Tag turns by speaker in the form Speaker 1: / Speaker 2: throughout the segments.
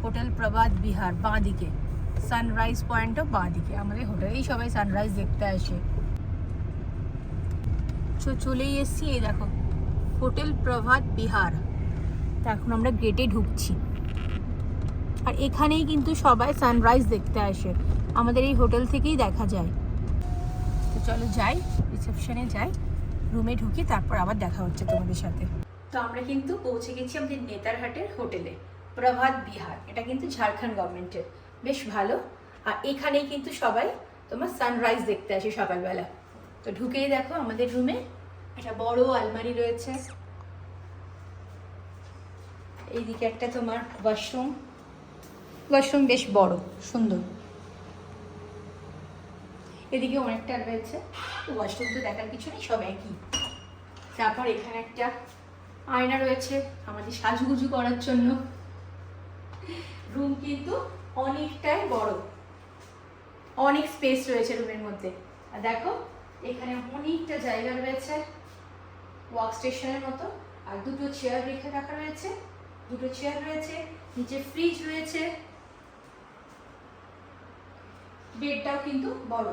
Speaker 1: Hotel প্রভাত বিহার, বাঁ দিকে sunrise পয়েন্টও বাঁ দিকে। আমাদের হোটেলেই সবাই সানরাইজ দেখতে আসে। চলেই এসছি, এই দেখো হোটেল প্রভাত বিহার। তা এখন আমরা গেটে ঢুকছি, আর এখানেই কিন্তু সবাই সানরাইজ দেখতে আসে, আমাদের এই হোটেল থেকেই দেখা যায়। তো চলো যাই, রিসেপশনে যাই, রুমে ঢুকি, তারপর আবার দেখা হচ্ছে তোমাদের সাথে। তো আমরা কিন্তু পৌঁছে গেছি আমাদের নেতারহাটের হোটেলে, প্রভাত বিহার। এটা কিন্তু ঝাড়খণ্ড গভর্নমেন্টের, বেশ ভালো। আর এখানেই কিন্তু সবাই তোমার সানরাইজ দেখতে আসে সকালবেলা। তো ঢুকেই দেখো আমাদের রুমে একটা বড় আলমারি রয়েছে, এইদিকে একটা তোমার ওয়াশরুম বেশ বড় সুন্দর, এদিকে অনেকটা রয়েছে। ওয়াশরুম তো দেখার কিছু নেই, সব একই। তারপর এখানে একটা আয়না রয়েছে আমাদের সাজুগুজু করার জন্য। রুম কিন্তু অনেকটাই বড়, অনেক স্পেস রয়েছে রুমের মধ্যে। আর দেখো এখানে অনেকটা জায়গা রয়েছে ওয়ার্ক স্টেশনের মতো। আর দুটো চেয়ার রেখে রাখা রয়েছে, দুটো চেয়ার রয়েছে, নিচে ফ্রিজ রয়েছে। বেডটাও কিন্তু বড়,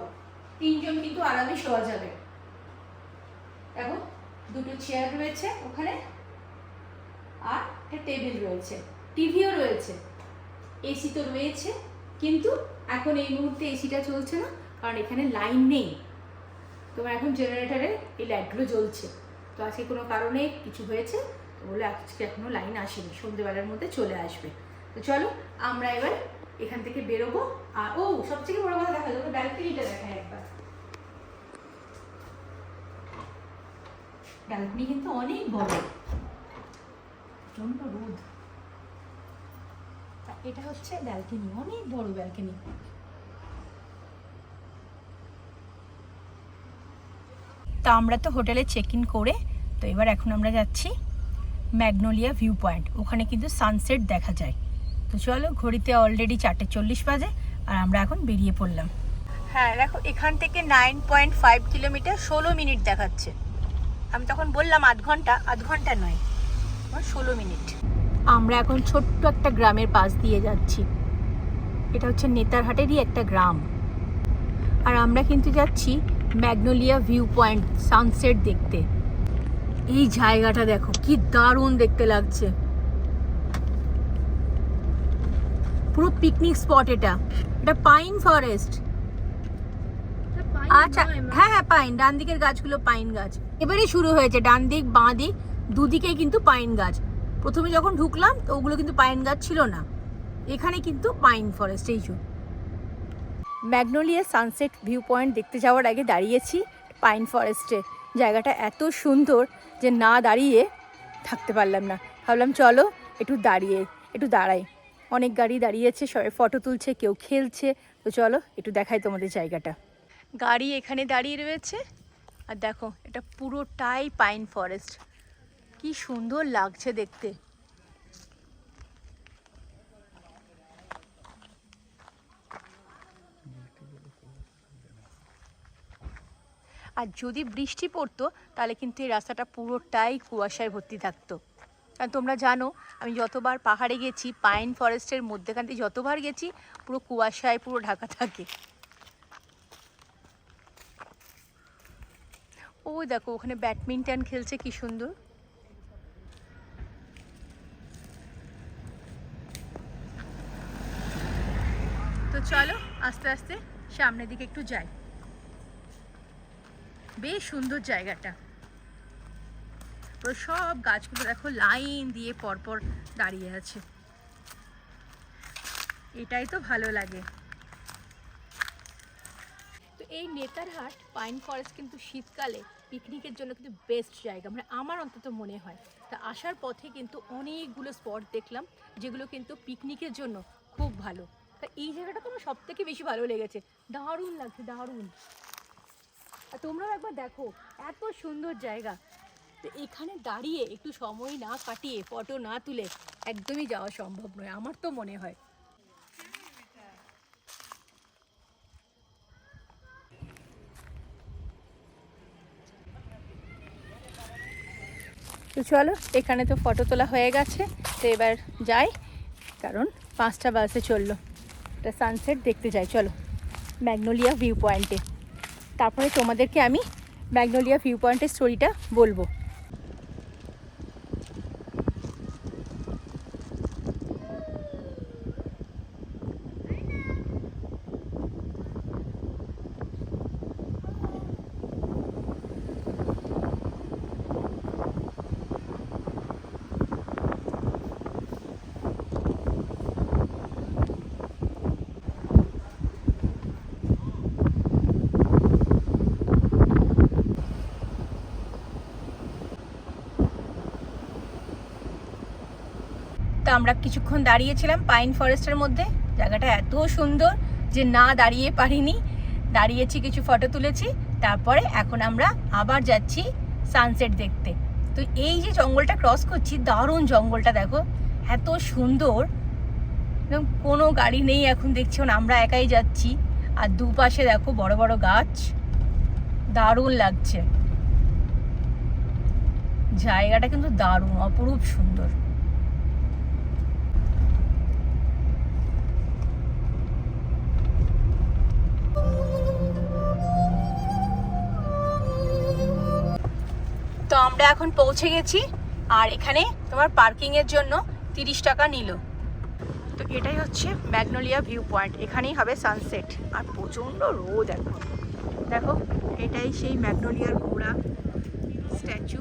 Speaker 1: তিনজন কিন্তু আরামে শোয়া যাবে। দেখো দুটো চেয়ার রয়েছে ওখানে, আর একটা টেবিল রয়েছে, টিভিও রয়েছে, এসি তো রয়েছে। কিন্তু এখন এই মুহূর্তে এসিটা চলছে না, কারণ এখানে লাইন নেই। তোমার এখন জেনারেটরে এই লাইটগুলো জ্বলছে। তো আজকে কোনো কারণে কিছু হয়েছে, তো বলে আজকে এখনো লাইন আসেনি, সন্ধ্যেবেলার মধ্যে চলে আসবে। তো চলো আমরা এবার এখান থেকে বেরোবো। আর সবথেকে বড় কথা দেখা যাবে, ব্যালকনিটা দেখায় একবার। ব্যালকনি কিন্তু অনেক বড়, প্রচন্ড রোদ। এটা হচ্ছে ব্যালকনি, অনেক বড় ব্যালকনি। তা আমরা তো হোটেলে চেক ইন করে, তো এবার এখন আমরা যাচ্ছি ম্যাগনোলিয়া ভিউ পয়েন্ট। ওখানে কিন্তু সানসেট দেখা যায়। তো চলো, ঘড়িতে অলরেডি 4:40 বাজে, আর আমরা এখন বেরিয়ে পড়লাম। হ্যাঁ দেখো, এখান থেকে 9.5 কিলোমিটার, 16 মিনিট দেখাচ্ছে। আমি তখন বললাম আধ ঘন্টা নয়, 16 মিনিট। আমরা এখন ছোট্ট একটা গ্রামের পাশ দিয়ে যাচ্ছি। এটা হচ্ছে নেতারহাটেরই একটা গ্রাম। আর আমরা কিন্তু যাচ্ছি ম্যাগনোলিয়া ভিউ পয়েন্ট, সানসেট দেখতে। এই জায়গাটা দেখো কি দারুণ দেখতে লাগছে, পুরো পিকনিক স্পট। এটা পাইন ফরেস্ট। আচ্ছা হ্যাঁ হ্যাঁ, পাইন, ডান দিকের গাছগুলো পাইন গাছ। এবারেই শুরু হয়েছে, ডান দিক বাঁ দিক দুদিকেই কিন্তু পাইন গাছ। প্রথমে যখন ঢুকলাম তো ওগুলো কিন্তু পাইন গাছ ছিল না, এখানে কিন্তু পাইন ফরেস্ট। এই ম্যাগনোলিয়া সানসেট ভিউ পয়েন্ট দেখতে যাওয়ার আগে দাঁড়িয়েছি পাইন ফরেস্টে। জায়গাটা এত সুন্দর যে না দাঁড়িয়ে থাকতে পারলাম না, ভাবলাম চলো একটু দাঁড়াই। অনেক গাড়ি দাঁড়িয়েছে, সবাই ফটো তুলছে, কেউ খেলছে। তো চলো একটু দেখাই তোমাদের জায়গাটা। গাড়ি এখানে দাঁড়িয়ে রয়েছে, আর দেখো এটা পুরোটাই পাইন ফরেস্ট, কি সুন্দর লাগছে দেখতে। আর যদি বৃষ্টি পড়তো তাহলে কিন্তু এই রাস্তাটা পুরোটাই কুয়াশায় ভর্তি থাকতো। কারণ তোমরা জানো, আমি যতবার পাহাড়ে গেছি, পাইন ফরেস্টের মধ্যেখান থেকে যতবার গেছি, পুরো কুয়াশায় পুরো ঢাকা থাকে। ওই দেখো ওখানে ব্যাডমিন্টন খেলছে, কি সুন্দর। তো চলো আস্তে আস্তে সামনের দিকে একটু যাই। বেশ সুন্দর জায়গাটা, পুরো সব গাছগুলো দেখো লাইন দিয়ে পরপর দাঁড়িয়ে আছে। এটাই তো ভালো লাগে। তো এই নেতারহাট পাইন ফরেস্ট কিন্তু শীতকালে পিকনিকের জন্য কিন্তু বেস্ট জায়গা, মানে আমার অন্তত মনে হয়। তা আসার পথে কিন্তু অনেকগুলো স্পট দেখলাম যেগুলো কিন্তু পিকনিকের জন্য খুব ভালো। তা এই জায়গাটা তো আমার সব থেকে বেশি ভালো লেগেছে, দারুণ লাগছে, দারুণ। আর তোমরাও একবার দেখো, এত সুন্দর জায়গা। তো এখানে দাঁড়িয়ে একটু সময় না কাটিয়ে, ফটো না তুলে একদমই যাওয়া সম্ভব নয়, আমার তো মনে হয়। তো চলো, এখানে তো ফটো তোলা হয়ে গেছে, তো এবার যাই, কারণ 5টা বাসে চললো, এটা সানসেট দেখতে যাই চলো ম্যাগনোলিয়া ভিউ পয়েন্টে। তারপরে তোমাদেরকে আমি ম্যাগনোলিয়া ভিউ পয়েন্টের স্টোরিটা বলবো। তো আমরা কিছুক্ষণ দাঁড়িয়েছিলাম পাইন ফরেস্টের মধ্যে। জায়গাটা এত সুন্দর যে না দাঁড়িয়ে পারিনি, দাঁড়িয়েছি, কিছু ফটো তুলেছি। তারপরে এখন আমরা আবার যাচ্ছি সানসেট দেখতে। তো এই যে জঙ্গলটা ক্রস করছি, দারুণ জঙ্গলটা দেখো, এত সুন্দর, কোনো গাড়ি নেই এখন দেখছি, আমরা একাই যাচ্ছি। আর দুপাশে দেখো বড় বড় গাছ, দারুণ লাগছে। জায়গাটা কিন্তু দারুণ, অপরূপ সুন্দর। তো আমরা এখন পৌঁছে গেছি, আর এখানে তোমার পার্কিংয়ের জন্য 30 টাকা নিল। তো এটাই হচ্ছে ম্যাগনোলিয়া ভিউ পয়েন্ট, এখানেই হবে সানসেট। আর প্রচণ্ড রোদ এখন, দেখো এটাই সেই ম্যাগনোলিয়ার ঘোড়া স্ট্যাচু,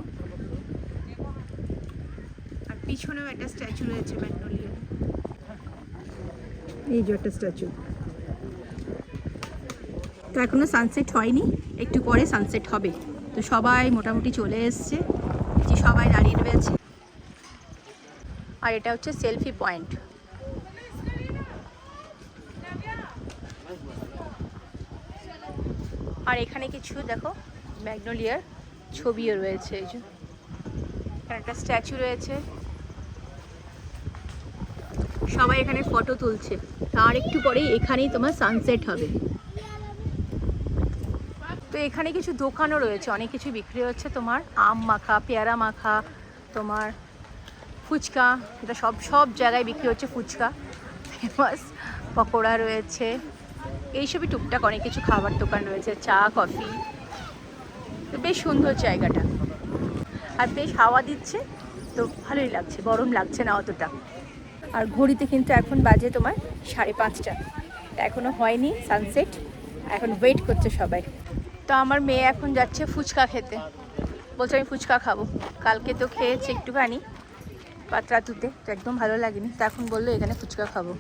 Speaker 1: আর পিছনেও একটা স্ট্যাচু রয়েছে ম্যাগনোলিয়ার, এই যে একটা স্ট্যাচু। তো এখনো সানসেট হয়নি, একটু পরে সানসেট হবে। তো সবাই মোটামুটি চলে এসছে, যে সবাই দাঁড়িয়ে রয়েছে। আর এটা হচ্ছে সেলফি পয়েন্ট। আর এখানে কিছু দেখো ম্যাগনোলিয়ার ছবিও রয়েছে, এই যে একটা স্ট্যাচু রয়েছে, সবাই এখানে ফটো তুলছে। তার একটু পরেই এখানেই তোমার সানসেট হবে। তো এখানে কিছু দোকানও রয়েছে, অনেক কিছু বিক্রি হচ্ছে, তোমার আম মাখা, পেয়ারা মাখা, তোমার ফুচকা, এটা সব জায়গায় বিক্রি হচ্ছে ফুচকা, ফেমাস পকোড়া রয়েছে, এইসবই টুকটাক অনেক কিছু খাবার দোকান রয়েছে, চা কফি। তো বেশ সুন্দর জায়গাটা, আর বেশ হাওয়া দিচ্ছে, তো ভালোই লাগছে, গরম লাগছে না অতটা। আর ঘড়িতে কিন্তু এখন বাজে তোমার 5:30, এখনও হয়নি সানসেট, এখন ওয়েট করছে সবাই। তো আমার মেয়ে এখন যাচ্ছে ফুচকা খেতে, বলছে আমি ফুচকা খাবো। কালকে তো খেয়েছে একটুখানি পাতরাতুতে, তো একদম ভালো লাগেনি, তো এখন বললো এখানে ফুচকা খাবো।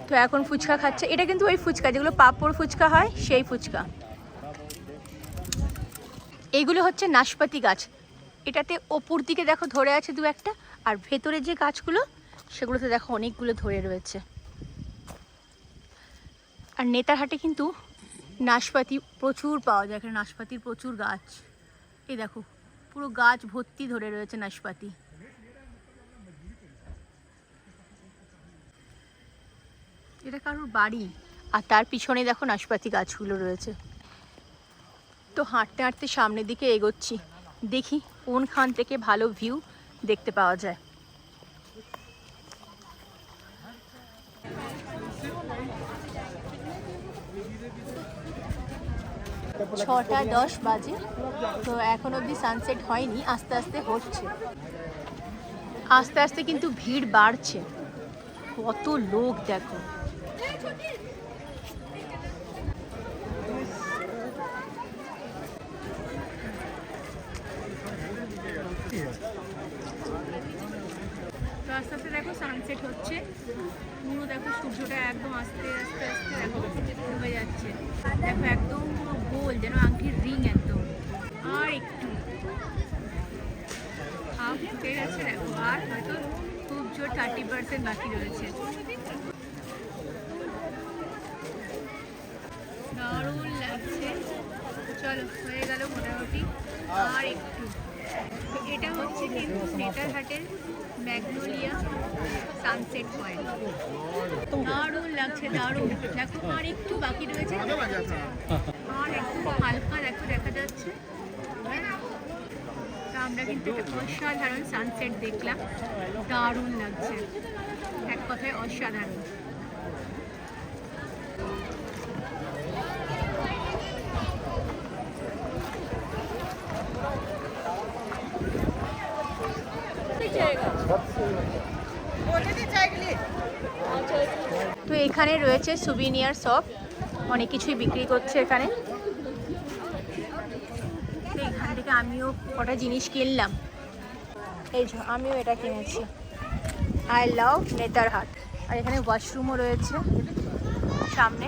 Speaker 1: তো এখন ফুচকা খাচ্ছে। এটা কিন্তু ওই ফুচকা যেগুলো পাঁপড় ফুচকা হয়, সেই ফুচকা। এইগুলো হচ্ছে নাশপাতি গাছ, এটাতে ওপর দিকে দেখো ধরে আছে দু একটা, আর ভেতরে যে গাছগুলো সেগুলোতে দেখো অনেকগুলো ধরে রয়েছে। আর নেতারহাটে কিন্তু নাশপাতি প্রচুর পাওয়া যায়, এখানে নাশপাতির প্রচুর গাছ। এই দেখো পুরো গাছ ভর্তি ধরে রয়েছে নাশপাতি। এটা কারোর বাড়ি, আর তার পিছনে দেখো নাশপাতি গাছগুলো রয়েছে। তো হাঁটতে হাঁটতে সামনের দিকে এগোচ্ছি, দেখি কোনখান থেকে ভালো ভিউ দেখতে পাওয়া যায়। 6:10 বাজে, তো এখন অবধি সানসেট হয়নি, আস্তে আস্তে হচ্ছে। আস্তে আস্তে কিন্তু ভিড় বাড়ছে, কত লোক দেখো। তো আস্তে আস্তে দেখো সানসেট হচ্ছে, পুরো দেখো সূর্যটা একদম আস্তে আস্তে আস্তে দেখো ডুবে যাচ্ছে। দেখো একদম পুরো গোল, যেন আংটির রিং একদম। আর একটু হাফ উঠে গেছে দেখো, আর হয়তো খুব জোর 30% বাকি রয়েছে। দারুণ লাগছে, চলো হয়ে গেল মোটামুটি, আর একটু। তো এটা হচ্ছে কিন্তু নেতারহাটের ম্যাগনোলিয়া সানসেট পয়েন্ট, দারুণ লাগছে, দারুণ। দেখো আর একটু বাকি রয়েছে, আর একটু হালকা দেখো দেখা যাচ্ছে। তা আমরা কিন্তু একটা অসাধারণ সানসেট দেখলাম, দারুণ লাগছে। এখন কথায় অসাধারণ। তো এখানে রয়েছে সুভিনিয়ার শপ, অনেক কিছুই বিক্রি করছে এখানে। তো এখান থেকে আমিও কটা জিনিস কিনলাম। এই যে আমিও এটা কিনেছি, আই লাভ নেতারহাট। আর এখানে ওয়াশরুমও রয়েছে সামনে।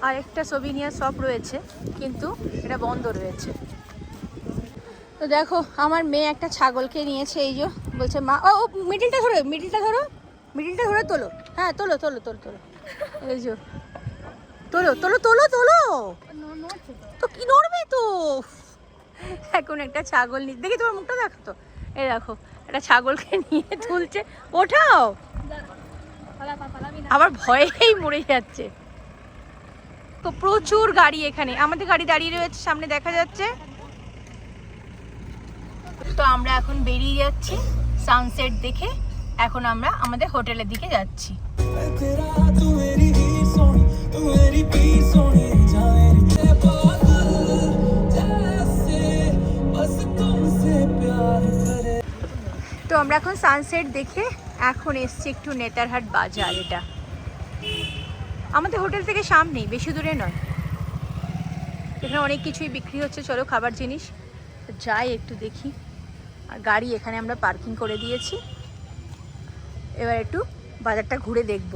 Speaker 1: আর একটা সুভিনিয়ার শপ রয়েছে, কিন্তু এটা বন্ধ রয়েছে। তো দেখো আমার মেয়ে একটা ছাগলকে নিয়েছে, এই যে বলছে মা, ও মিডিলটা ধরো, মিডিলটা ধরো, মিডিলটা ধরে তোলো। হ্যাঁ তোলো তোলো তোলো তোলো, এই যে তোলো তোলো তোলো তোলো। তো কি নড়বে তো, এখন একটা ছাগল নিয়ে দেখি, তোমার মুখটা দেখো তো, এই দেখো একটা ছাগলকে নিয়ে তুলছে। ওঠাও, আবার ভয়েই মরে যাচ্ছে। তো প্রচুর গাড়ি এখানে, আমাদের গাড়ি দাঁড়িয়ে রয়েছে সামনে দেখা যাচ্ছে। তো আমরা এখন বেরিয়ে যাচ্ছি সানসেট দেখে। এখন আমরা আমাদের হোটেলের দিকে যাচ্ছি। তো আমরা এখন সানসেট দেখে এখন এসছি একটু নেতারহাট বাজার। এটা আমাদের হোটেল থেকে সামনেই, বেশি দূরে নয়। এখানে অনেক কিছুই বিক্রি হচ্ছে, চলো খাবার জিনিস যাই একটু দেখি। আর গাড়ি এখানে আমরা পার্কিং করে দিয়েছি, এবার একটু বাজারটা ঘুরে দেখব।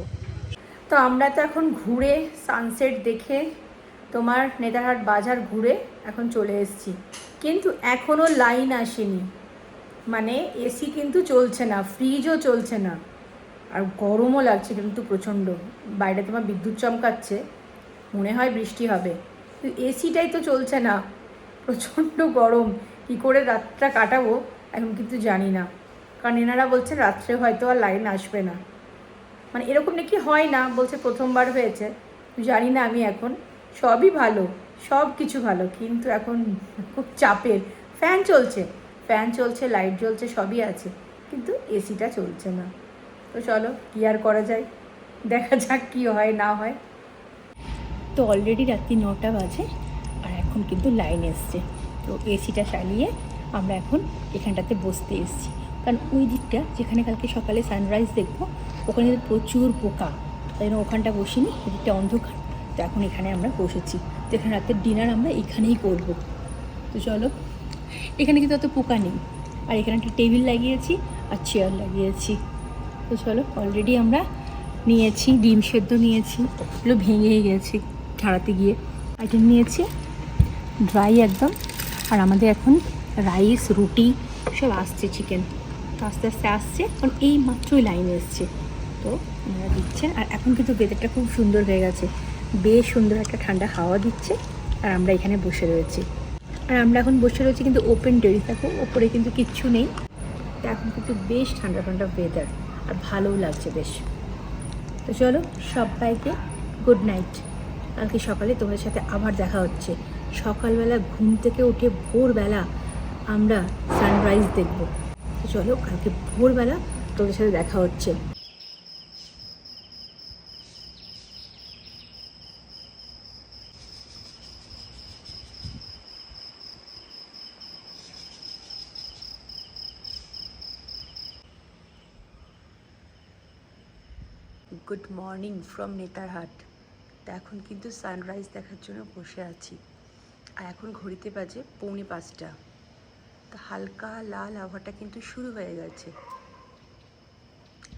Speaker 1: তো আমরা তো এখন ঘুরে সানসেট দেখে তোমার নেতারহাট বাজার ঘুরে এখন চলে এসেছি, কিন্তু এখনও লাইন আসেনি। মানে এসি কিন্তু চলছে না, ফ্রিজও চলছে না, আর গরমও লাগছে কিন্তু প্রচণ্ড। বাইরে তোমার বিদ্যুৎ চমকাচ্ছে, মনে হয় বৃষ্টি হবে, কিন্তু এসিটাই তো চলছে না, প্রচণ্ড গরম। কী করে রাতটা কাটাবো এখন কিন্তু জানি না, কারণ এনারা বলছে রাত্রে হয়তো আর লাইন আসবে না। মানে এরকম নাকি হয় না, বলছে প্রথমবার হয়েছে, জানি না আমি। এখন সবই ভালো, সব কিছু ভালো, কিন্তু এখন খুব চাপের। ফ্যান চলছে, লাইট জ্বলছে, সবই আছে, কিন্তু এসিটা চলছে না। তো চলো কী আর করা যায়, দেখা যাক কী হয় না হয়। তো অলরেডি রাত্রি 9টা বাজে, আর এখন কিন্তু লাইন এসছে। তো এসিটা চালিয়ে আমরা এখন এখানটাতে বসতে এসেছি, কারণ ওই দিকটা যেখানে কালকে সকালে সানরাইজ দেখবো ওখানে প্রচুর পোকা, তাই জন্য ওখানটা বসিনি, এদিকটা অন্ধকার। তো এখন এখানে আমরা বসেছি, তো এখানে রাতের ডিনার আমরা এখানেই করব। তো চলো, এখানে কিন্তু অত পোকা নেই, আর এখানে একটা টেবিল লাগিয়েছি আর চেয়ার লাগিয়েছি। তো চলো, অলরেডি আমরা নিয়েছি ডিম সেদ্ধ নিয়েছি, এগুলো ভেঙেই গেছে ছাড়াতে গিয়ে। আইটেম নিয়েছি ড্রাই একদম, আর আমাদের এখন রাইস রুটি সব আসছে, চিকেন তো আস্তে আস্তে আসছে, কারণ এই মাত্রই লাইন এসছে। তো ওনারা দিচ্ছেন, আর এখন কিন্তু ওয়েদারটা খুব সুন্দর হয়ে গেছে, বেশ সুন্দর একটা ঠান্ডা হাওয়া দিচ্ছে। আর আমরা এখানে বসে রয়েছি, আর আমরা এখন বসে রয়েছি কিন্তু ওপেন টেরিস, দেখো ওপরে কিন্তু কিচ্ছু নেই। তো এখন কিন্তু বেশ ঠান্ডা ঠান্ডা ওয়েদার, আর ভালোও লাগছে বেশ। তো চলো সবাইকে গুড নাইট, কালকে সকালে তোমাদের সাথে আবার দেখা হচ্ছে। সকালবেলা ঘুম থেকে উঠে ভোরবেলা আমরা সানরাইজ দেখব। তো চলো কালকে ভোরবেলা তোমাদের সাথে দেখা হচ্ছে। Good morning from Netarhat. তো এখন কিন্তু সানরাইজ দেখার জন্য বসে আছি, আর এখন ঘড়িতে বাজে 4:45। তো হালকা লাল আবহাওয়াটা কিন্তু শুরু হয়ে গেছে,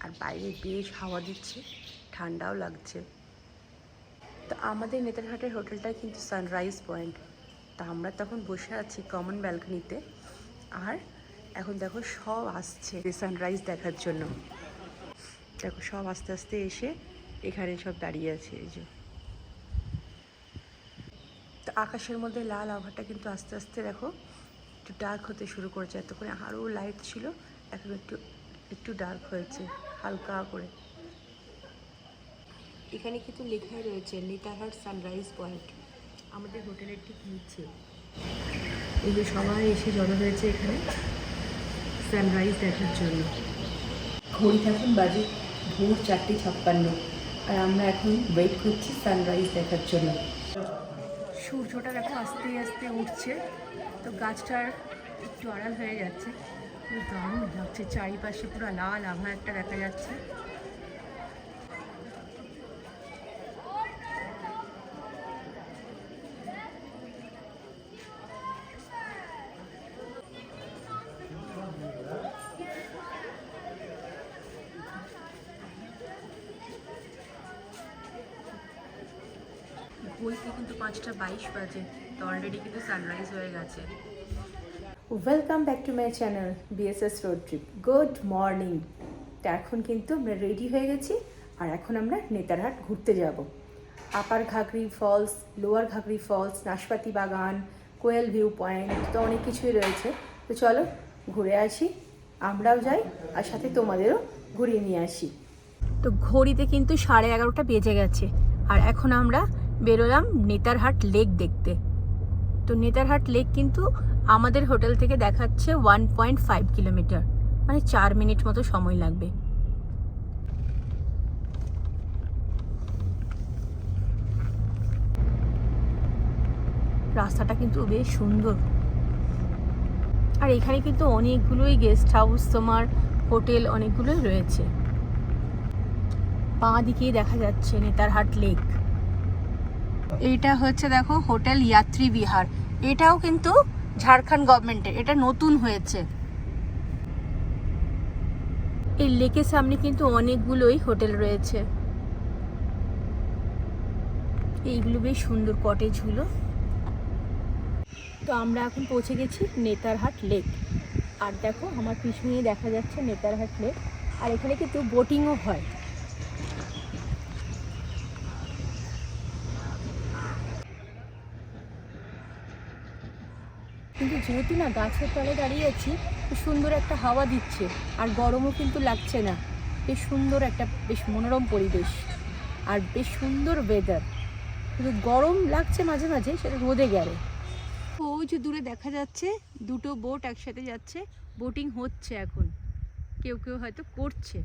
Speaker 1: আর বাইরে বেশ হাওয়া দিচ্ছে, ঠান্ডাও লাগছে। তো আমাদের নেতারহাটের হোটেলটা কিন্তু সানরাইজ পয়েন্ট। তা আমরা তখন বসে আছি কমন ব্যালকনিতে, আর এখন দেখো সব আসছে সানরাইজ দেখার জন্য। দেখো সব আস্তে আস্তে এসে এখানে সব দাঁড়িয়ে আছে, এই যে। তো আকাশের মধ্যে লাল আবহাওয়াটা কিন্তু আস্তে আস্তে দেখো একটু ডার্ক হতে শুরু করেছে। এতক্ষণে আরও লাইট ছিল, এখন একটু একটু ডার্ক হয়েছে হালকা করে। এখানে কিন্তু লেখাই রয়েছে নেতারহাট সানরাইজ পয়েন্ট, আমাদের হোটেলের ঠিক নিচে। এই যে সবাই এসে জড়ো হয়েছে এখানে সানরাইজ দেখার জন্য। ঘড়ি এখন বাজে ভোর 4:56, আর আমরা এখন ওয়েট করছি সানরাইজ দেখার জন্য। সূর্যটা দেখো আস্তে আস্তে উঠছে, তো গাছটার একটু আড়াল হয়ে যাচ্ছে, দারুণ লাগছে। চারিপাশে পুরো লাল আভা একটা দেখা যাচ্ছে। বইতে কিন্তু 5:22 বাজে, তো অলরেডি কিন্তু সানরাইজ হয়ে গেছে। Welcome back to my channel BSS road trip. Good morning. তো এখন কিন্তু আমরা রেডি হয়ে গেছি, আর এখন আমরা নেতারহাট ঘুরতে যাব। আপার ঘাগরি ফলস, লোয়ার ঘাগরি ফলস, নাশপাতি বাগান, কোয়েল ভিউ পয়েন্ট, তো অনেক কিছুই রয়েছে। তো চলো ঘুরে আসি, আমরাও যাই আর সাথে তোমাদেরও ঘুরিয়ে নিয়ে আসি। তো ঘড়িতে কিন্তু 11:30 বেজে গেছে, আর এখন আমরা বেরোলাম নেতারহাট লেক দেখতে। তো নেতারহাট লেক কিন্তু আমাদের হোটেল থেকে দেখাচ্ছে 1.5 কিলোমিটার, মানে 4 মিনিট মতো সময় লাগবে। রাস্তাটা কিন্তু বেশ সুন্দর, আর এখানে কিন্তু অনেকগুলোই গেস্ট হাউস, তোমার হোটেল অনেকগুলোই রয়েছে। বাঁ দিকেই দেখা যাচ্ছে নেতারহাট লেক। এইটা হচ্ছে দেখো হোটেল যাত্রী বিহার, এটাও কিন্তু ঝাড়খণ্ড গভর্নমেন্টের, এটা নতুন হয়েছে। এই লেকের সামনে কিন্তু অনেকগুলোই হোটেল রয়েছে, এইগুলো বেশ সুন্দর কটেজগুলো। তো আমরা এখন পৌঁছে গেছি নেতারহাট লেক, আর দেখো আমার পিছনেই দেখা যাচ্ছে নেতারহাট লেক, আর এখানে কিন্তু বোটিংও হয়। কিন্তু যেহেতু না গাছের তলে দাঁড়িয়ে আছি, খুব সুন্দর একটা হাওয়া দিচ্ছে, আর গরমও কিন্তু লাগছে না। বেশ সুন্দর একটা, বেশ মনোরম পরিবেশ, আর বেশ সুন্দর ওয়েদার। কিন্তু গরম লাগছে মাঝে মাঝে, সেটা রোদে গেলে। ওই যে দূরে দেখা যাচ্ছে দুটো বোট একসাথে যাচ্ছে, বোটিং হচ্ছে এখন, কেউ কেউ হয়তো করছে।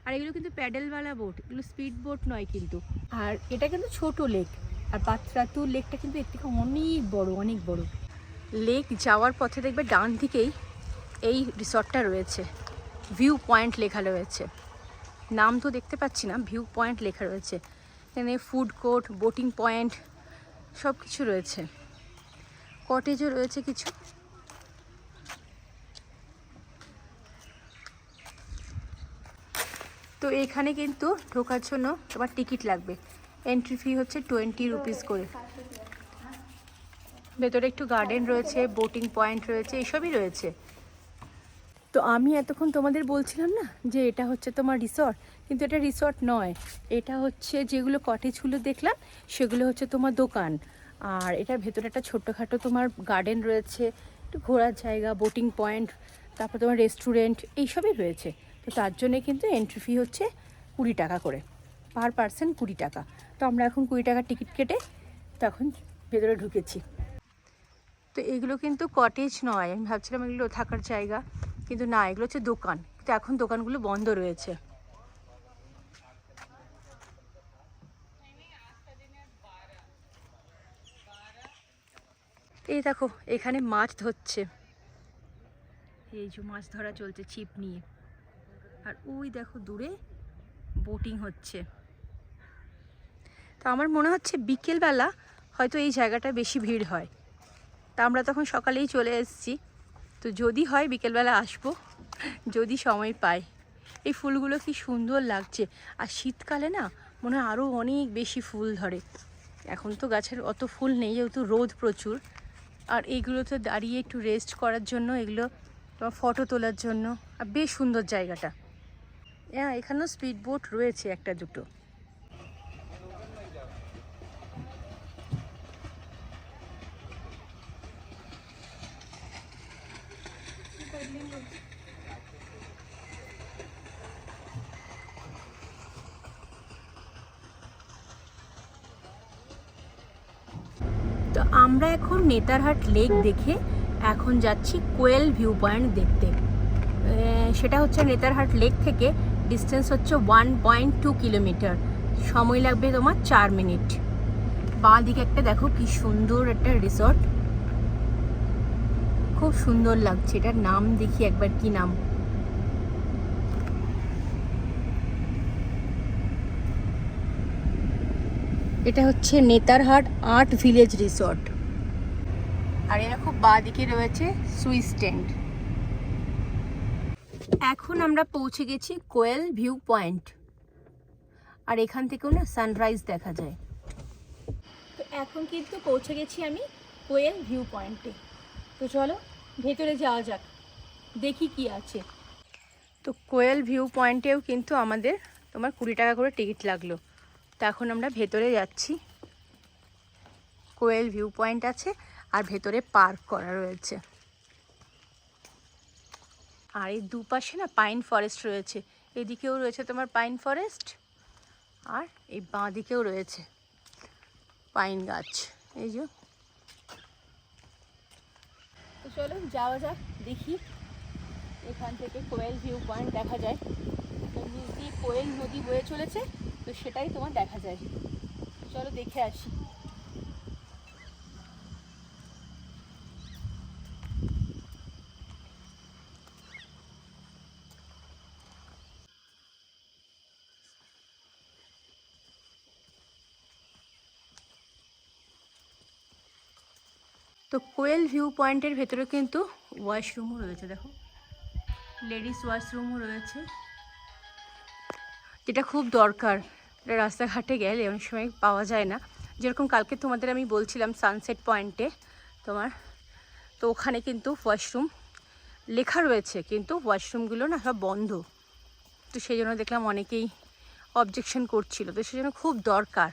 Speaker 1: আর এগুলো কিন্তু প্যাডেলওয়ালা বোট, এগুলো স্পিড বোট নয় কিন্তু। আর এটা কিন্তু ছোট লেক, আর পাত্রাতুর লেকটা কিন্তু এর থেকে অনেক বড়, অনেক বড়। লেক যাওয়ার পথে দেখবে ডান দিকেই এই রিসর্টটা রয়েছে, ভিউ পয়েন্ট লেখা রয়েছে। নাম তো দেখতে পাচ্ছি না, ভিউ পয়েন্ট লেখা রয়েছে। এখানে ফুড কোর্ট, বোটিং পয়েন্ট সব কিছু রয়েছে, কটেজও রয়েছে কিছু। তো এখানে কিন্তু ঢোকার জন্য তোমার টিকিট লাগবে, এন্ট্রি ফি হচ্ছে 20 রুপিস করে। ভেতরে একটু গার্ডেন রয়েছে, বোটিং পয়েন্ট রয়েছে, এসবই রয়েছে। তো আমি এতক্ষণ তোমাদের বলছিলাম না যে এটা হচ্ছে তোমার রিসর্ট, কিন্তু এটা রিসর্ট নয়, এটা হচ্ছে যেগুলো কটেজগুলো দেখলাম সেগুলো হচ্ছে তোমার দোকান। আর এটার ভেতরে একটা ছোট্টখাটো তোমার গার্ডেন রয়েছে, একটু ঘোরার জায়গা, বোটিং পয়েন্ট, তারপর তোমার রেস্টুরেন্ট, এইসবই রয়েছে। তো তার জন্যে কিন্তু এন্ট্রি ফি হচ্ছে 20 টাকা করে, পার পার্সন 20 টাকা। তো আমরা এখন 20 টাকার টিকিট কেটে তখন ভেতরে ঢুকেছি। তো এগুলো কিন্তু কটেজ নয়, আমি ভাবছিলাম এগুলো থাকার জায়গা, কিন্তু না, এগুলো হচ্ছে দোকান। কিন্তু এখন দোকানগুলো বন্ধ রয়েছে। এই দেখো এখানে মাছ ধরছে, এই যে মাছ ধরা চলছে ছিপ নিয়ে। আর ওই দেখো দূরে বোটিং হচ্ছে। তো আমার মনে হচ্ছে বিকেলবেলা হয়তো এই জায়গাটা বেশি ভিড় হয়, তা আমরা তখন সকালেই চলে এসেছি। তো যদি হয় বিকেলবেলা আসবো, যদি সময় পাই। এই ফুলগুলো কি সুন্দর লাগছে, আর শীতকালে না মনে হয় আরও অনেক বেশি ফুল ধরে। এখন তো গাছের অত ফুল নেই, যেহেতু রোদ প্রচুর। আর এইগুলোতে দাঁড়িয়ে একটু রেস্ট করার জন্য, এগুলো ফটো তোলার জন্য, আর বেশ সুন্দর জায়গাটা। হ্যাঁ, এখানেও স্পিড বোট রয়েছে একটা দুটো। তো আমরা এখন নেতারহাট লেক দেখে এখন যাচ্ছি কোয়েল ভিউ পয়েন্ট দেখতে। সেটা হচ্ছে নেতারহাট লেক থেকে ডিস্টেন্স হচ্ছে 1.2 কিলোমিটার, সময় লাগবে তোমার 4 মিনিট। বাঁ দিকে একটা দেখো কি সুন্দর একটা রিসর্ট, খুব সুন্দর লাগছে। এটার নাম দেখি একবার, কি নাম, এটা হচ্ছে নেতারহাট আর্ট ভিলেজ রিসর্ট। আর এরা খুব বাঁ দিকে রয়েছে সুইস টেন্ট। এখন আমরা পৌঁছে গেছি কোয়েল ভিউ পয়েন্ট, আর এখান থেকেও না সানরাইজ দেখা যায়। তো এখন কিন্তু পৌঁছে গেছি আমি কোয়েল ভিউ পয়েন্টে। তো চলো ভেতরে যাওয়া যাক, দেখি কি আছে। তো কোয়েল ভিউ পয়েন্টেও কিন্তু আমাদের তোমার 20 টাকা করে টিকিট লাগলো। তো এখন আমরা ভেতরে যাচ্ছি। কোয়েল ভিউ পয়েন্ট আছে আর ভেতরে পার্ক করা রয়েছে। আর এই দুপাশে না পাইন ফরেস্ট রয়েছে, এদিকেও রয়েছে তোমার পাইন ফরেস্ট, আর এই বাঁ দিকেও রয়েছে পাইন গাছ, এই যে। তো চলো যাওয়া যাক, দেখি এখান থেকে কোয়েল ভিউ পয়েন্ট দেখা যায়। তো নিচ দিয়ে কোয়েল নদী বয়ে চলেছে, তো সেটাই তোমার দেখা যায়। চলো দেখে আসি। তো কোয়েল ভিউ পয়েন্টের ভেতরে কিন্তু ওয়াশরুমও রয়েছে, দেখো লেডিস ওয়াশরুমও রয়েছে, যেটা খুব দরকার। রাস্তাঘাটে গেলে অনেক সময় পাওয়া যায় না। যেরকম কালকে তোমাদের আমি বলছিলাম সানসেট পয়েন্টে তোমার, তো ওখানে কিন্তু ওয়াশরুম লেখা রয়েছে, কিন্তু ওয়াশরুমগুলো না সব বন্ধ। তো সেই জন্য দেখলাম অনেকেই অবজেকশন করছিল, তো সেই জন্য খুব দরকার।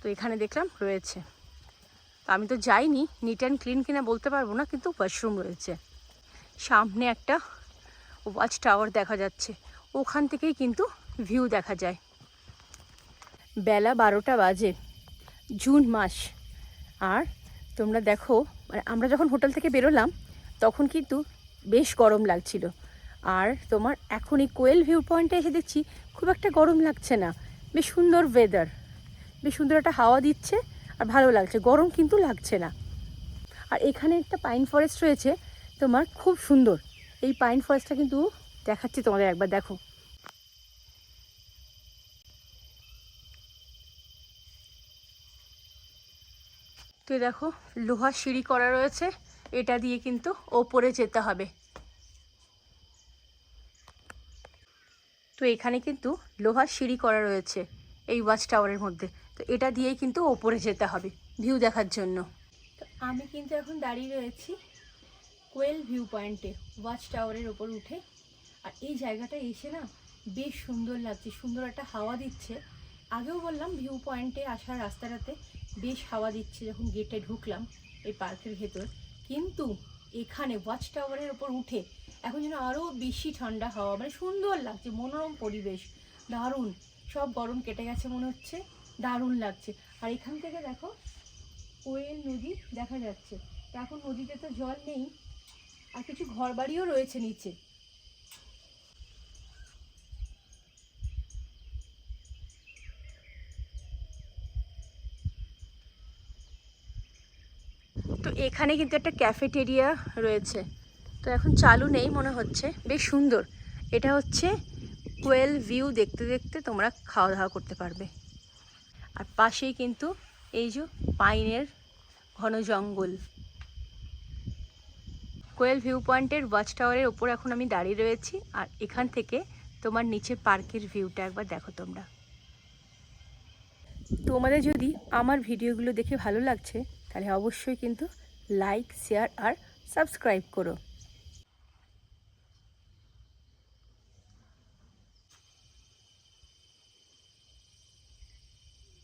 Speaker 1: তো এখানে দেখলাম রয়েছে। তো আমি তো যাইনি, নিট অ্যান্ড ক্লিন কিনা বলতে পারবো না, কিন্তু ওয়াশরুম রয়েছে। সামনে একটা ওয়াচ টাওয়ার দেখা যাচ্ছে, ওখান থেকেই কিন্তু ভিউ দেখা যায়। বেলা 12টা বাজে, জুন মাস। আর তোমরা দেখো, মানে আমরা যখন হোটেল থেকে বেরোলাম তখন কিন্তু বেশ গরম লাগছিল। আর তোমার এখন এই কোয়েল ভিউ পয়েন্টে এসে দেখছি খুব একটা গরম লাগছে না, বেশ সুন্দর ওয়েদার, বেশ সুন্দর একটা হাওয়া দিচ্ছে আর ভালো লাগছে, গরম কিন্তু লাগছে না। আর এখানে একটা পাইন ফরেস্ট রয়েছে তোমার, খুব সুন্দর। এই পাইন ফরেস্টটা কিন্তু দেখাচ্ছি তোমাদের, একবার দেখো। তো দেখো লোহার সিঁড়ি করা রয়েছে, এটা দিয়ে কিন্তু ওপরে যেতে হবে। তো এখানে কিন্তু লোহার সিঁড়ি করা রয়েছে এই ওয়াচ টাওয়ারের মধ্যে, তো এটা দিয়েই কিন্তু ওপরে যেতে হবে ভিউ দেখার জন্য। তো আমি কিন্তু এখন দাঁড়িয়ে রয়েছি কোয়েল ভিউ পয়েন্টে, ওয়াচ টাওয়ারের ওপর উঠে। আর এই জায়গাটা এসে না বেশ সুন্দর লাগছে, সুন্দর একটা হাওয়া দিচ্ছে। আগেও বললাম ভিউ পয়েন্টে আসার রাস্তাটাতে বেশ হাওয়া দিচ্ছে যখন গেটে ঢুকলাম এই পার্কের ভেতর, কিন্তু এখানে ওয়াচ টাওয়ারের ওপর উঠে এখন যেন আরও বেশি ঠান্ডা হাওয়া, মানে সুন্দর লাগছে, মনোরম পরিবেশ, দারুণ। সব গরম কেটে গেছে মনে হচ্ছে, দারুণ লাগছে। আর এখান থেকে দেখো কোয়েল নদী দেখা যাচ্ছে। এখন নদীতে তো জল নেই, আর কিছু ঘরবাড়িও রয়েছে নিচে। তো এখানে কিন্তু একটা ক্যাফেটেরিয়া রয়েছে, তো এখন চালু নেই মনে হচ্ছে, বেশ সুন্দর। এটা হচ্ছে কোয়েল ভিউ দেখতে দেখতে তোমরা খাওয়া দাওয়া করতে পারবে। আর পাশেই কিন্তু এই যে পাইনের ঘন জঙ্গল। কোয়েল ভিউ পয়েন্টের ওয়াচ টাওয়ারের ওপর এখন আমি দাঁড়িয়ে রয়েছি, আর এখান থেকে তোমার নিচে পার্কের ভিউটা একবার দেখো তোমরা। তোমাদের যদি আমার ভিডিওগুলো দেখে ভালো লাগছে তাহলে অবশ্যই কিন্তু লাইক, শেয়ার আর সাবস্ক্রাইব করো।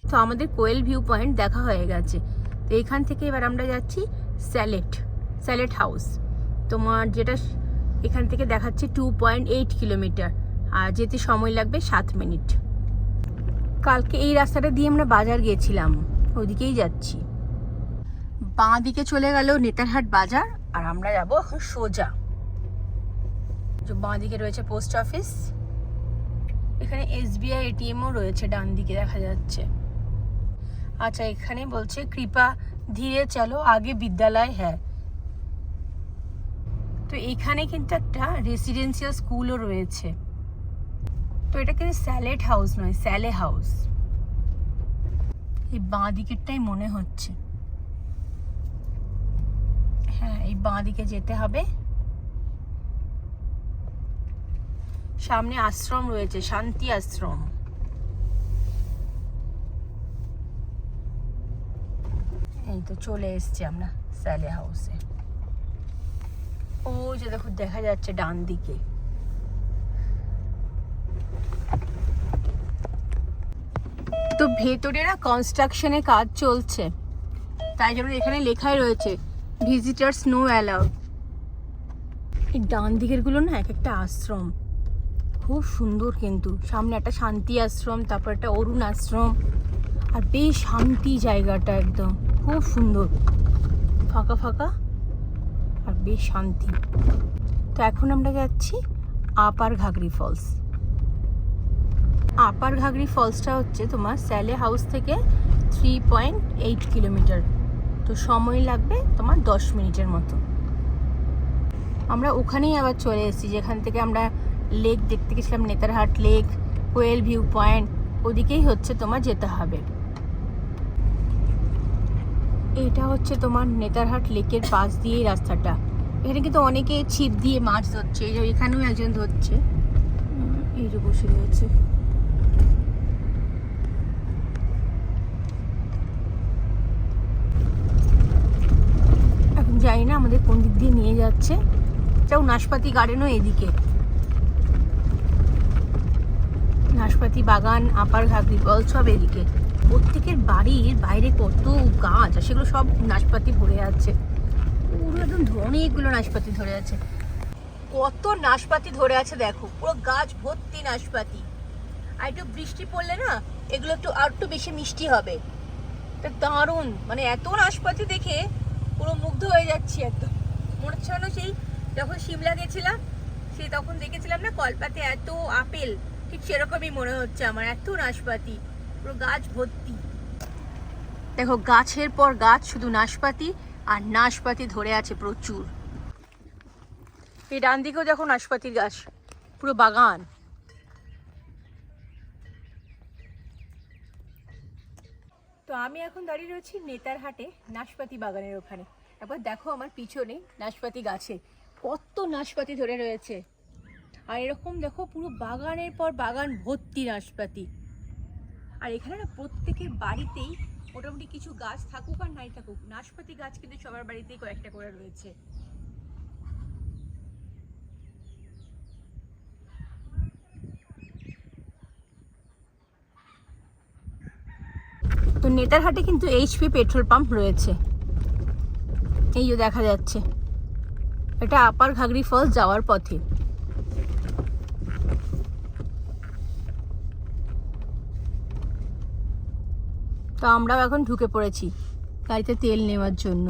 Speaker 1: তো আমাদের কোয়েল ভিউ পয়েন্ট দেখা হয়ে গেছে। তো এখান থেকে এবার আমরা যাচ্ছি স্যালেট হাউস, তোমার যেটা এখান থেকে দেখাচ্ছে 2.8 কিলোমিটার, আর যেতে সময় লাগবে 7 মিনিট। কালকে এই রাস্তাটা দিয়ে আমরা বাজার গিয়েছিলাম, ওইদিকেই যাচ্ছি। বাঁ দিকে চলে গেল নেতারহাট বাজার, আর আমরা যাব সোজা। যে বাঁদিকে রয়েছে পোস্ট অফিস, এখানে SBI ATMও রয়েছে, ডান দিকে দেখা যাচ্ছে। আচ্ছা, এখানে বলছে কৃপা ধীরে চলো আগে বিদ্যালয় হ্যাঁ। তো এখানে কিন্তু একটা রেসিডেন্সিয়াল স্কুলও রয়েছে। তো এটা কিন্তু স্যালেট হাউস নয়, স্যালে হাউস। এই বাঁ দিকেরটাই মনে হচ্ছে। হ্যাঁ, এই বাঁ দিকে যেতে হবে। সামনে আশ্রম রয়েছে, শান্তি আশ্রম। এই তো চলে এসছি আমরা স্যালে হাউসে। ও যে দেখো দেখা যাচ্ছে ডান দিকে। তো ভেতরে না কনস্ট্রাকশনে কাজ চলছে, তাই জন্য এখানে লেখাই রয়েছে ভিজিটার্স নো অ্যালাউড। এই ডান দিকের গুলো না এক একটা আশ্রম, খুব সুন্দর। কিন্তু সামনে একটা শান্তি আশ্রম, তারপর একটা অরুণ আশ্রম, আর বেশ শান্তি জায়গাটা, একদম খুব সুন্দর, ফাঁকা ফাঁকা আর বেশ শান্তি। তো এখন আমরা যাচ্ছি আপার ঘাগরি ফলস। আপার ঘাগরি ফলসটা হচ্ছে তোমার স্যালে হাউস থেকে 3.8 কিলোমিটার। তো সময় লাগবে তোমার 10 মিনিটের মতো। আমরা ওখানেই আবার চলে এসেছি যেখান থেকে আমরা লেক দেখতে গেছিলাম, নেতারহাট লেক, কোয়েল ভিউ পয়েন্ট, ওদিকেই হচ্ছে তোমার যেতে হবে। এটা হচ্ছে তোমার নেতারহাট লেকের পাশ দিয়েই রাস্তাটা। এখানে কিন্তু অনেকে ছিপ দিয়ে মাছ ধরছে, এই যে এখানেও একজন ধরছে, এই যে বসে রয়েছে। এখন জানি না আমাদের কোন দিক দিয়ে নিয়ে যাচ্ছে। যাও, নাশপাতি গার্ডেনও এদিকে, নাশপাতি বাগান, আপার ঘাগরি ফলস সব এদিকে। প্রত্যেকের বাড়ির বাইরে কত গাছ, আর সেগুলো সব নাশপাতি ভরে আছে। পুরো একদম অনেকগুলো নাশপাতি ধরে আছে। কত নাশপাতি ধরে আছে দেখো, পুরো গাছ ভর্তি নাশপাতি। আর একটু বৃষ্টি পড়লে না এগুলো একটু বেশি মিষ্টি হবে। এটা দারুণ, মানে এত নাশপাতি দেখে পুরো মুগ্ধ হয়ে যাচ্ছি একদম। মনে হচ্ছে না সেই যখন সিমলা গেছিলাম, সেই তখন দেখেছিলাম না কলপাতে এত আপেল, ঠিক সেরকমই মনে হচ্ছে আমার, এত নাশপাতি, পুরো গাছ ভর্তি। দেখো গাছের পর গাছ, শুধু নাশপাতি আর নাশপাতি ধরে আছে প্রচুর। এই ডান দিকেও দেখো নাশপাতির গাছ, পুরো বাগান। তো আমি এখন দাঁড়িয়ে রয়েছি নেতারহাটে নাশপাতি বাগানের ওখানে। একবার দেখো আমার পিছনে নাশপাতি গাছে কত নাশপাতি ধরে রয়েছে। আর এরকম দেখো পুরো বাগানের পর বাগান ভর্তি নাশপাতি। আর এখানে না প্রত্যেকের বাড়িতেই মোটামুটি কিছু গাছ থাকুক আর নাই থাকুক, নাশপাতি গাছ কিন্তু সবার বাড়িতেই কয়েকটা করে রয়েছে। তো নেতারহাটে কিন্তু HP পেট্রোল পাম্প রয়েছে, এই যে দেখা যাচ্ছে। এটা আপার ঘাগরি ফলস যাওয়ার পথে। তো আমরাও এখন ঢুকে পড়েছি গাড়িতে তেল নেওয়ার জন্য।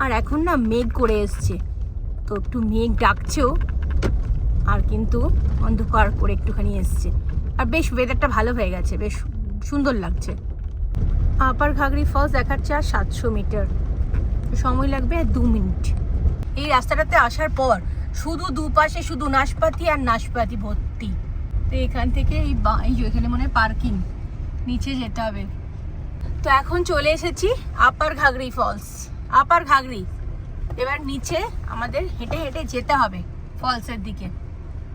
Speaker 1: আর এখন না মেঘ করে এসছে, তো একটু মেঘ ডাকছেও, আর কিন্তু অন্ধকার করে একটুখানি এসছে। আর বেশ ওয়েদারটা ভালো হয়ে গেছে, বেশ সুন্দর লাগছে। আপার ঘাগরি ফলস দেখাচ্ছে আর 700 মিটার, সময় লাগবে 2 মিনিট। এই রাস্তাটাতে আসার পর শুধু দুপাশে শুধু নাশপাতি আর নাশপাতি ভর্তি। তো এখান থেকে এই এখানে মনে হয় পার্কিং, নিচে যেতে হবে। তো এখন চলে এসেছি আপার ঘাগরি ফলস, আপার ঘাগরি। এবার নিচে আমাদের হেঁটে হেঁটে যেতে হবে ফলসের দিকে।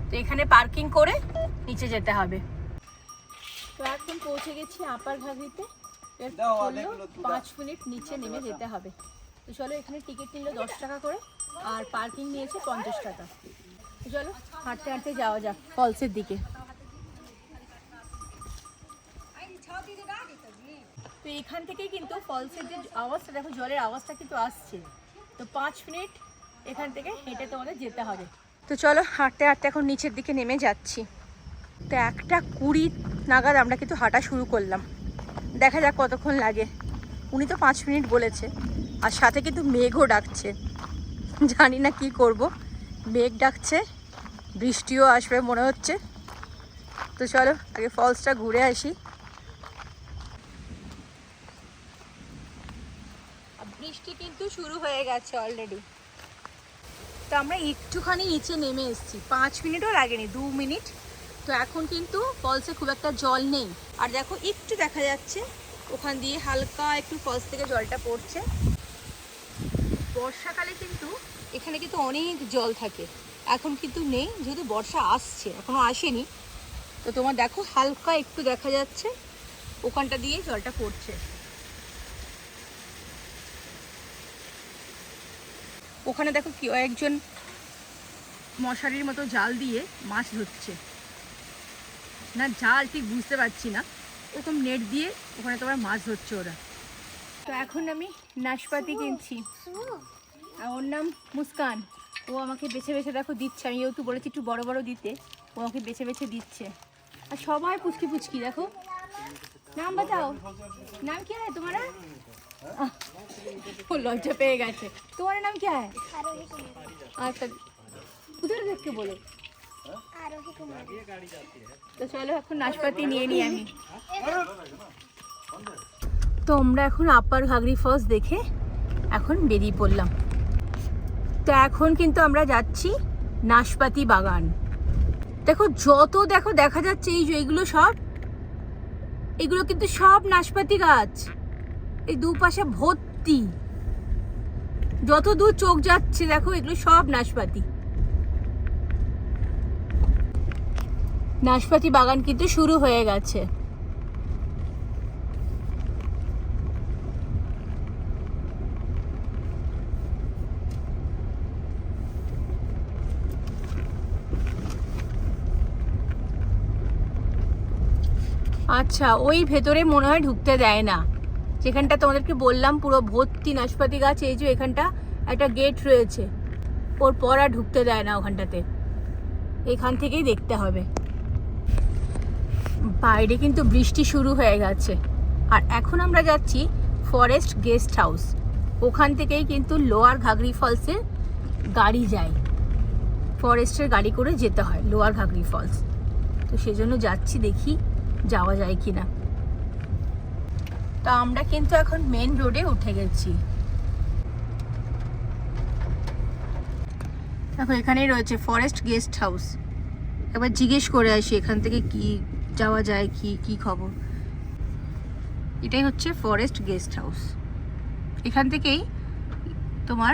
Speaker 1: তো এখানে পার্কিং করে নিচে যেতে হবে। তো এখন পৌঁছে গেছি আপার ঘাগরিতে। 5 মিনিট নিচে নেমে যেতে হবে। তো চলো, এখানে টিকিট নিল 10 টাকা করে, আর পার্কিং নিয়েছে 50 টাকা। তো চলো হাঁটতে হাঁটতে যাওয়া যাক ফলসের দিকে। তো এখান থেকেই কিন্তু ফলসের যে আওয়াজটা দেখো, জলের আওয়াজটা কিন্তু আসছে। তো 5 মিনিট এখান থেকে হেঁটে তোমাদের যেতে হবে। তো চলো হাঁটতে হাঁটতে এখন নিচের দিকে নেমে যাচ্ছি। তো 1:20 নাগাদ আমরা কিন্তু হাঁটা শুরু করলাম, দেখা যাক কতক্ষণ লাগে। উনি তো 5 মিনিট বলেছে, আর সাথে কিন্তু মেঘও ডাকছে, জানি না কি করব, মেঘ ডাকছে, বৃষ্টিও আসবে মনে হচ্ছে। তো চলো আগে ফলসটা ঘুরে আসি। বৃষ্টি কিন্তু শুরু হয়ে গেছে অলরেডি। তো আমরা একটুখানি নিচে নেমে এসেছি, 5 মিনিটও লাগেনি, 2 মিনিট। তো এখন কিন্তু ফলসে খুব একটা জল নেই। আর দেখো একটু দেখা যাচ্ছে ওখান দিয়ে হালকা একটু ফলস থেকে জলটা পড়ছে। বর্ষাকালে কিন্তু এখানে কিন্তু অনেক জল থাকে, এখন কিন্তু নেই, যেহেতু বর্ষা আসছে, এখনো আসেনি। তো তোমার দেখো হালকা একটু দেখা যাচ্ছে ওখানটা দিয়ে জলটা পড়ছে। ওখানে দেখো কেউ একজন মশারির মতো জাল দিয়ে মাছ ধরছে, না জাল ঠিক বুঝতে পারছি না, ওরকম নেট দিয়ে ওখানে তোমার মাছ ধরছে ওরা। তো এখন আমি নাশপাতি কিনছি, আর ওর নাম মুস্কান। ও আমাকে বেছে বেছে দেখো দিচ্ছে, আমি যেহেতু বলেছি একটু বড় বড় দিতে, ও আমাকে বেছে বেছে দিচ্ছে। আর সবাই পুচকি পুচকি, দেখো। নাম বাতাও, নাম কি হয় তোমার? ও লজ্জা পেয়ে গেছে। তোমার নাম কি হয়? আচ্ছা, উধর দেখকে বলো। তো চলো এখন নাশপাতি নিয়ে নিই আমি। তো আমরা এখন আপার ঘাগরি ফলস দেখে এখন বেরিয়ে পড়লাম। তো এখন কিন্তু আমরা যাচ্ছি নাশপাতি বাগান। দেখো যত দেখো দেখা যাচ্ছে এই যে এগুলো কিন্তু সব নাশপাতি গাছ, এই দুপাশে ভর্তি, যত দূর চোখ যাচ্ছে দেখো এগুলো সব নাশপাতি। নাশপাতি বাগান কিন্তু শুরু হয়ে গেছে। আচ্ছা, ওই ভেতরে মনে হয় ঢুকতে দেয় না, যেখানটা তোমাদেরকে বললাম পুরো ভর্তি নাশপাতি গাছ। এই যে এখানটা একটা গেট রয়েছে, ওর পর আর ঢুকতে দেয় না ওখানটাতে, এখান থেকেই দেখতে হবে। বাইরে কিন্তু বৃষ্টি শুরু হয়ে গেছে। আর এখন আমরা যাচ্ছি ফরেস্ট গেস্ট হাউস, ওখান থেকেই কিন্তু লোয়ার ঘাগরি ফলসে গাড়ি যায়, ফরেস্টের গাড়ি করে যেতে হয় লোয়ার ঘাগরি ফলস। তো সেজন্য যাচ্ছি, দেখি যাওয়া যায় কিনা। তো আমরা কিন্তু এখন মেন রোডে উঠে গেছি। দেখো এখানেই রয়েছে ফরেস্ট গেস্ট হাউস। একবার জিজ্ঞেস করে আসি এখান থেকে কি যাওয়া যায়, কি খবর। এটাই হচ্ছে ফরেস্ট গেস্ট হাউস, এখান থেকেই তোমার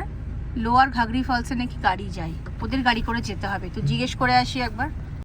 Speaker 1: লোয়ার ঘাগরি ফলসে নাকি গাড়ি যায়, ওদের গাড়ি করে যেতে হবে। তো জিজ্ঞেস করে আসি একবার।